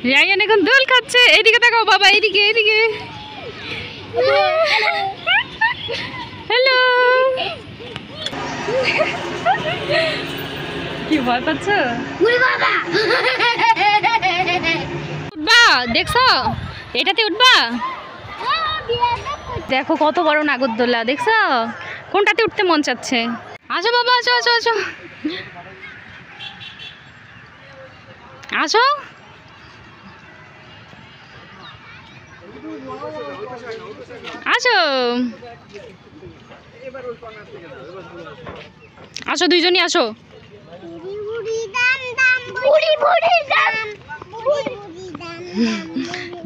Ryan এখন দোল খাচ্ছে। এইদিকে তাকাও বাবা, এইদিকে এইদিকে। হ্যালো, কি ভয় পাচ্ছ? উঠবা, দেখছো? এটাতে উঠবা? দেখো কত বড় নাগরদোলা, দেখছো? কোনটাতে উঠতে মন চাচ্ছে? আসো বাবা, আসো আসো আসো আসো। আসো আসো, দুইজনই আসো।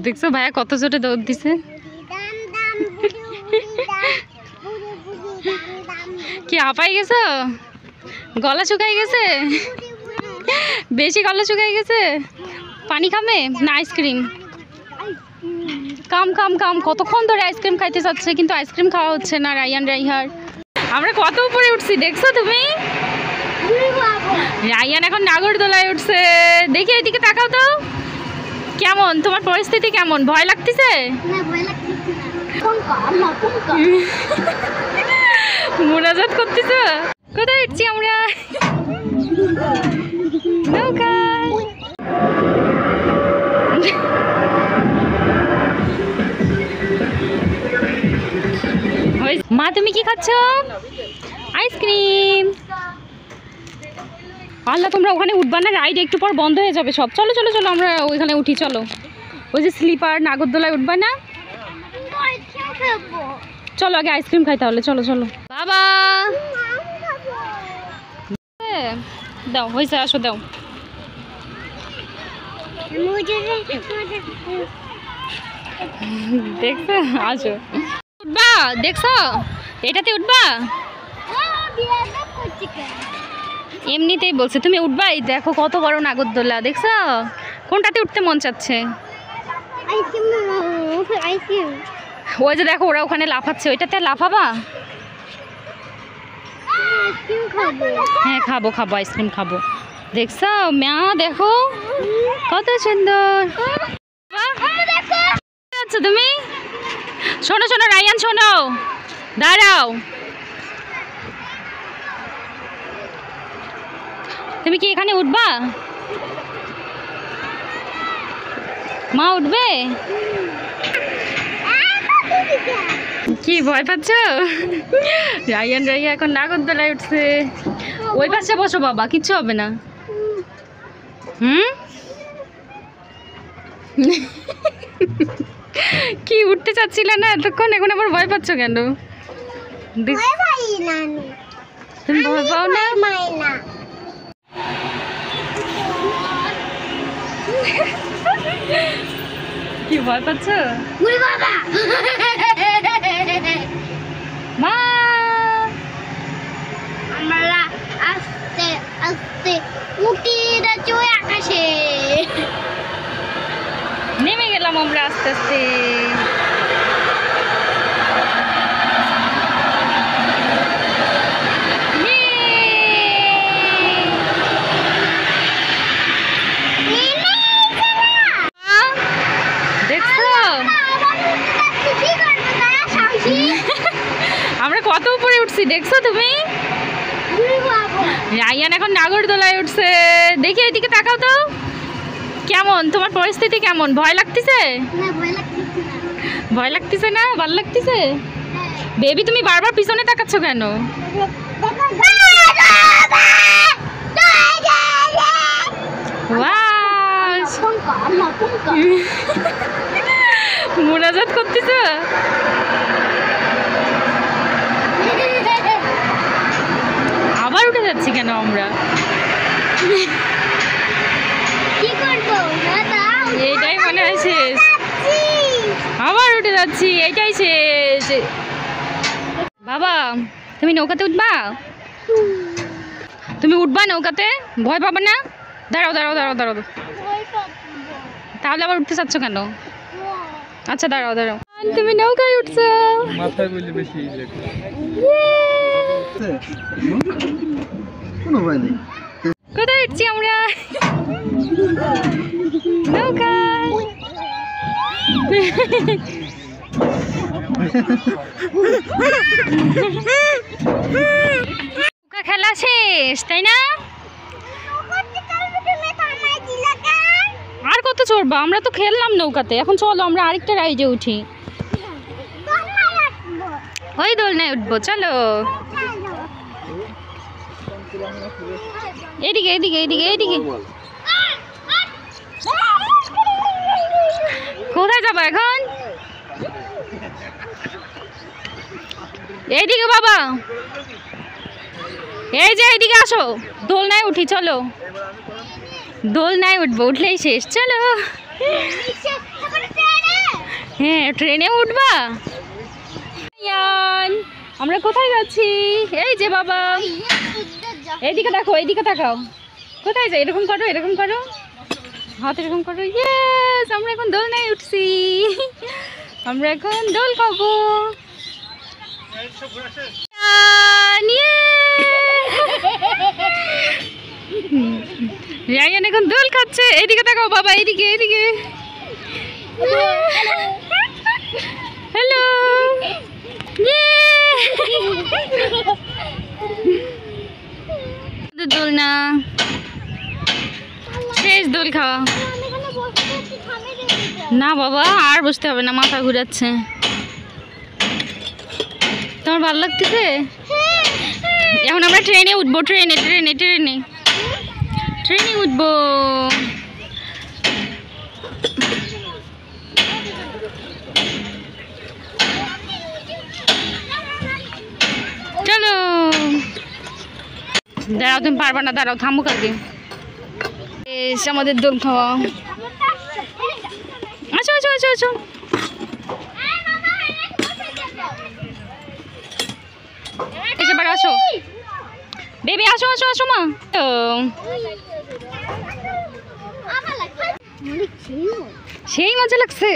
দেখছো ভাইয়া কত জোরে দৌড় দিছে। কি হাঁপাই গেছো? গলা শুকাই গেছে? বেশি গলা শুকাই গেছে? পানি খাবে না আইসক্রিম? কাম কাম কাম, কতক্ষণ ধরে আইসক্রিম খাইতে চাচ্ছে কিন্তু আইসক্রিম খাওয়া হচ্ছে না। রায়ান রাইহার, আমরা কত উপরে উঠছি দেখছো তুমি? রায়ান এখন নাগরদোলায় উঠছে। দেখি এদিকে তাকাও তো, কেমন তোমার পরিস্থিতি? কেমন ভয় লাগতেছে? মোনাজাত করতেছ? কোথায় উঠছি আমরা? নৌকায়। মা তুমি কি খাচ্ছ? আইসক্রিম। আল্লাহ, তোমরা ওখানে উঠবা না, রাইড একটু পর বন্ধ হয়ে যাবে সব। চলো চলো চলো, আমরা ওইখানে উঠি। চলো, ওই যে স্লিপার নাগরদোলায় উঠবা না? চলো আগে আইসক্রিম খাই তাহলে। চলো চলো বাবা, দাও হয়েছে, আসো দাও। দেখছো? আসো, উঠবা, দেখছো? এটাতে উঠবা? এমনিতেই বলছে, তুমি উঠবা। এই দেখো কত বড় নাগরদোলা, দেখছো? কোনটাতে উঠতে মন চাচ্ছে? ওই যে দেখো ওরা ওখানে লাফাচ্ছে, ওইটাতে লাফাবা? হ্যাঁ খাবো খাবো, আইসক্রিম খাবো। দেখছো মা, দেখো কত সুন্দর। আচ্ছা তুমি শোনো শোনো রায়ান, শোনো, দাঁড়াও। তুমি কি এখানে উঠবা? মা উঠবে? কি ভয় পাচ্ছ? রায়ান রাইয়া এখন নাগরদোলায় উঠছে। ওই পাশে বসো বাবা, কিচ্ছু হবে না। কি উঠতে চাচ্ছিল না এতক্ষণ, এখন আবার ভয় পাচ্ছ কেন? তুমি ভয় পাও না? কি ভয় পাচ্ছ? মা, আমরা আস্তে আস্তে উঠে যাচ্ছি ওই আকাশে। নেমে গেলাম আমরা আস্তে আস্তে। আমরা কত উপরে উঠছি দেখছো তুমি? রায়ান এখন নাগরদোলায় উঠছে। দেখি এদিকে তাকাও তো, কেমন তোমার পরিস্থিতি? কেমন ভয় লাগতেছে? ভয় লাগতেছে না? ভালো লাগতেছে? বেবি তুমি বারবার পিছনে তাকাচ্ছ কেন? মোনাজাত করতেছ? আবার উঠে যাচ্ছি কেন আমরা? এইটাই মনে হয় শেষ। আবার উঠে যাচ্ছি, এইটাই শেষ। বাবা তুমি নৌকাতে উঠবা? তুমি উঠবা নৌকাতে? ভয় পাবে না? দাঁড়াও দাঁড়াও দাঁড়াও দাঁড়াও, তাহলে আবার উঠতে চাচ্ছ কেন? আচ্ছা দাঁড়াও দাঁড়াও। তুমি নৌকায় উঠছো? মাথায় বলি বেশি কোথায় উঠছি আমরা? নৌকা। খেলা শেষ তাই না? আর কত চড়বা? আমরা তো খেললাম নৌকাতে, এখন চলো আমরা আরেকটা রাইডে উঠি। ওই দোলনায় উঠবো, চলো। এদিকে এদিকে এদিকে এদিকে। কোথায় যাবো এখন? এইদিকে বাবা, এই যে এইদিকে আসো, দোলনায় উঠি, চলো। দোলনায় উঠবো, উঠলেই শেষ, চলো। হ্যাঁ, ট্রেনে উঠবা? আমরা কোথায় যাচ্ছি? এই যে বাবা, এইদিকে দেখো, এইদিকে তাকাও। কোথায় যাই? এরকম করো, এরকম করো, হাত এরকম করো। ইয়েস, আমরা এখন দোলনায় উঠছি। আমরা এখন দোল খাবো। রায়ান এখন দোল খাচ্ছে। এইদিকে তাকাও বাবা, এইদিকে এইদিকে। হ্যালো, দোল না শেষ, দোল খাওয়া না বাবা, আর বসতে হবে না, মাথা ঘুরাচ্ছে। তোমার ভালো লাগতেছে? এখন আমরা ট্রেনে উঠবো, ট্রেনে ট্রেনে ট্রেনে ট্রেনে উঠবো। চলো, দাঁড়াও, তুমি পারবা না, দাঁড়াও, থামো কাকে। আমাদের দোল খাওয়া। আসো আসো আসো আসো। এবার আসো বেবি, আসো আসো আসো মা। তো সেই মজা লাগছে,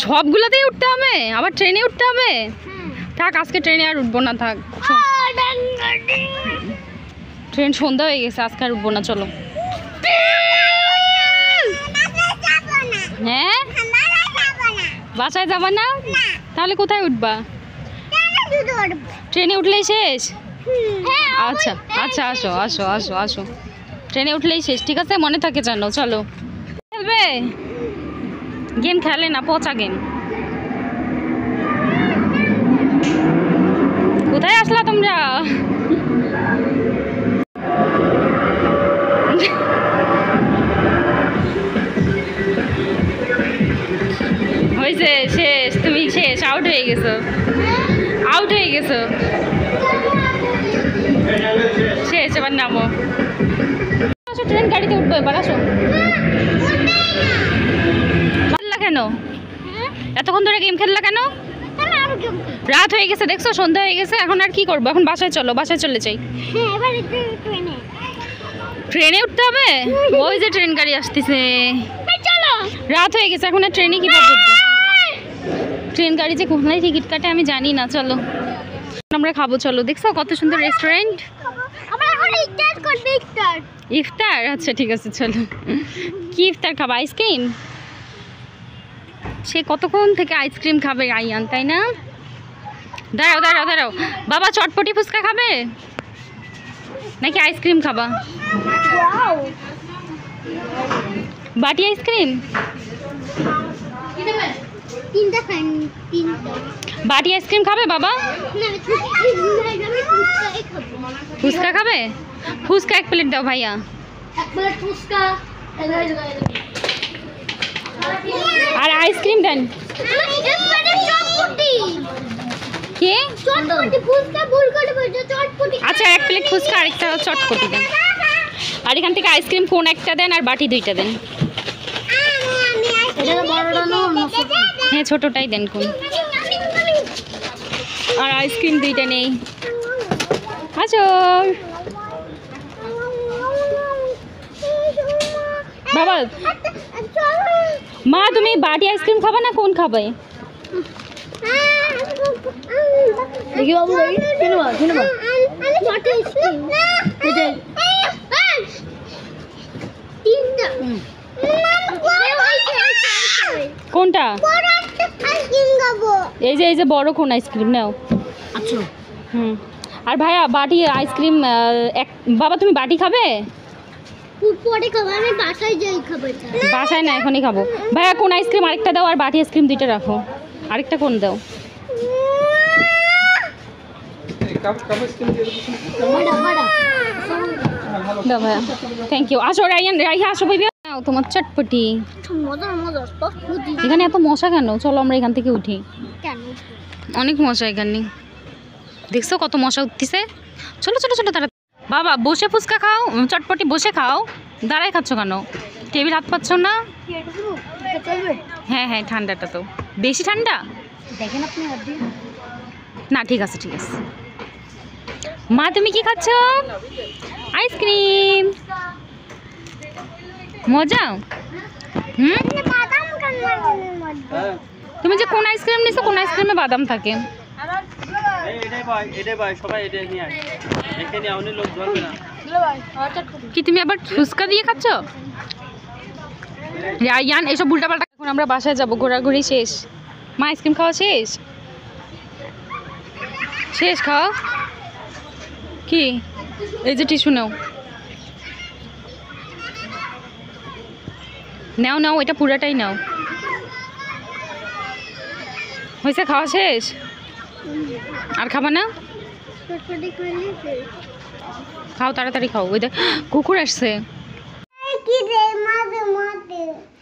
সবগুলোতেই উঠতে হবে, আবার ট্রেনে উঠতে হবে। থাক, আজকে ট্রেনে আর উঠবো না, থাক। ট্রেন সন্ধ্যা হয়ে গেছে, আজকে আর উঠবো না, চলো। হ্যাঁ, বাসায় যাবা না? তাহলে কোথায় উঠবা? ট্রেনে উঠলেই শেষ? আচ্ছা আচ্ছা, আসো আসো আসো আসো, ট্রেনে উঠলেই শেষ, ঠিক আছে, মনে থাকে জানো। চলো, খেলবে? গেম খেলে না, পচা গেম। কোথায় আসলা তোমরা? হয়েছে, শেষ, তুমি শেষ, আউট হয়ে গেছো, আউট হয়ে গেছো, শেষ, এবার নামো। আসো, ট্রেন গাড়িতে উঠবো এবার, আসো। খেললা কেন? এতক্ষণ ধরে গেম খেললা কেন? রাত হয়ে গেছে, দেখছো, সন্ধ্যা হয়ে গেছে, এখন আর কি করবো? এখন বাসায় চলো, বাসায় চলে যাই। ট্রেনে উঠতে হবে? ওই যে ট্রেন গাড়ি আসতেছে, রাত হয়ে গেছে, এখন আর ট্রেনে কি পাবো? ট্রেন গাড়ি যে কোথায় টিকিট কাটে আমি জানি না। চলো, আমরা খাবো, চলো। দেখছো কত সুন্দর রেস্টুরেন্ট। ইফতার? আচ্ছা ঠিক আছে, চলো। কি ইফতার খাবা? আইসক্রিম? সে কতক্ষণ থেকে আইসক্রিম খাবে আইয়ান, তাই না? দাঁড়াও দাঁড়াও দাঁড়াও বাবা, চটপটি ফুচকা খাবে নাকি আইসক্রিম খাবা? বাটি আইসক্রিম? বাটি আইসক্রিম খাবে বাবা? ফুচকা খাবে? ফুচকা 1 প্লেট দাও ভাইয়া। আর আইসক্রিম দেন। কে? আচ্ছা 1 প্লেট ফুচকা আর একটা চটপটি দেন। আর এখান থেকে আইসক্রিম কোন একটা দেন আর বাটি 2টা দেন। হ্যাঁ ছোটটাই দেন কোন। আর আইসক্রিম 2টা নেই। আচ্ছা বাবা, মা তুমি বাটি আইসক্রিম খাবে না কোন খাবে? দেখি বাবু কোনটা? বড় একটা আইসক্রিম খাবো। এই যে বড় কোন আইসক্রিম নাও। আচ্ছা হুম। আর ভাইয়া বাটি আইসক্রিম এক বাবা তুমি বাটি খাবে? পরে খাবো, আমি বাসায় যাই খাবো এটা। বাসায় না, এখনই খাবো। ভাইয়া কোন আইসক্রিম আরেকটা দাও, আর বাটি আইসক্রিম দুইটা রাখো। আরেকটা কোন দাও? দাও ভাইয়া, থ্যাংক ইউ। আসো রাইয়ান, রাইহা আসো ভাইয়া। নাও তোমার চটপটি। মজার মজার টক বুঝি। এখানে এত মশা কেন? চলো আমরা এখান থেকে উঠি। কেন? অনেক মশা এখানে, দেখছো কত মশা উঠতেছে। চলো চলো চলো তাড়াতাড়ি। বাবা বসে ফুচকা খাও, চটপটি বসে খাও, দাঁড়ায় খাচ্ছ কেন? টেবিল হাত পাচ্ছ না? হ্যাঁ হ্যাঁ, ঠান্ডাটা তো বেশি ঠান্ডা। দেখেন আপনি না ঠিক আছে ঠিক আছে। মা তুমি কি খাচ্ছ? আইসক্রিম। মজা? হুম। তুমি যে কোন আইসক্রিম নিছো, কোন আইসক্রিমে বাদাম থাকে? কি তুমি আবার ফুচকা দিয়ে খাচ্ছ? রায়ান এসব উল্টাপাল্টা। এখন আমরা বাসায় যাবো, ঘোরাঘুরি শেষ। মা আইসক্রিম খাওয়া শেষ? শেষ খাওয়া? কি এই যে টিস্যু নাও, নাও নাও, এটা পুরাটাই নাও। হয়েছে খাওয়া শেষ? আর খাবা না? খাও তাড়াতাড়ি খাও। ওই দেখ কুকুর আসছে।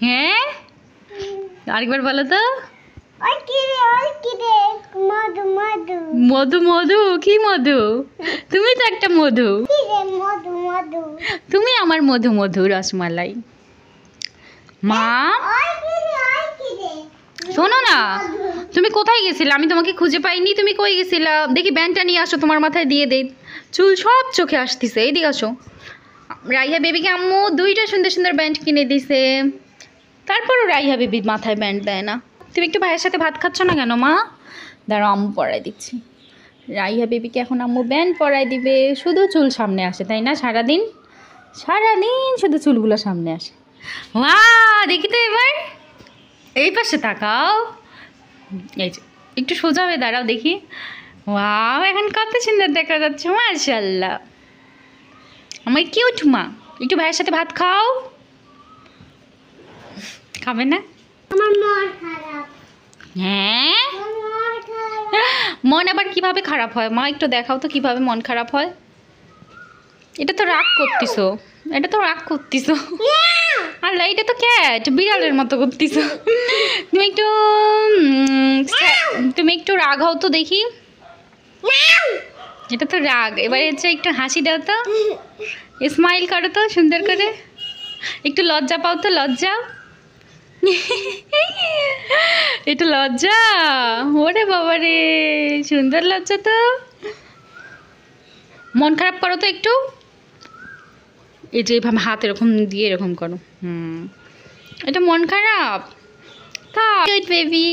হ্যাঁ আরেকবার বলো তো। মধু মধু? কি মধু? তুমি তো একটা মধু। তুমি আমার মধু মধু রসমালাই। মা শোনো না, তুমি কোথায় গেছিলে? আমি তোমাকে খুঁজে পাইনি, তুমি কই গেছিলা? দেখি ব্যান্ডটা নিয়ে আসো, তোমার মাথায় দিয়ে দেই। চুল সব চোখে আসতেছে, এইদিকে আসো। রাইহা বেবিকে আম্মু দুইটা সুন্দর সুন্দর ব্যান্ড কিনে দিছে, তারপরও রাইহা বেবি মাথায় ব্যান্ড দেয় না। তুমি একটু ভাইয়ের সাথে ভাত খাচ্ছ না কেন মা? দাঁড়াও আম্মু পরাই দিচ্ছি। রাইহা বেবিকে এখন আম্মু ব্যান্ড পরাই দিবে। শুধু চুল সামনে আসে তাই না? সারাদিন সারাদিন শুধু চুলগুলো সামনে আসে। ওয়া দেখি তো এবার এই পাশে তাকাও। এই যে একটু সোজা হয়ে দাঁড়াও দেখি। ওয়াও এখন কত সুন্দর দেখা যাচ্ছে, মাশাআল্লাহ। আমার কিউট মা। একটু ভাইয়ের সাথে ভাত খাও। খাবে না? আমার মন খারাপ। হ্যাঁ মন আবার কিভাবে খারাপ হয় মা? একটু দেখাও তো কিভাবে মন খারাপ হয়। এটা তো রাগ করতিছো, এটা তো রাগ করতিছো। আল্লাহ এটা তো ক্যাট, বিড়ালের মতো করতিছো। তুমি একটু রাগ হও তো দেখি। এটা তো রাগ। এবার হচ্ছে একটু হাসি দাও তো, স্মাইল করো তো সুন্দর করে। একটু লজ্জা পাও তো, লজ্জা। একটু লজ্জা। ওরে বাবা রে, সুন্দর লজ্জা তো। মন খারাপ করো তো একটু। এই যে এইভাবে হাত এরকম দিয়ে এরকম করো। এটা মন খারাপ। বেবি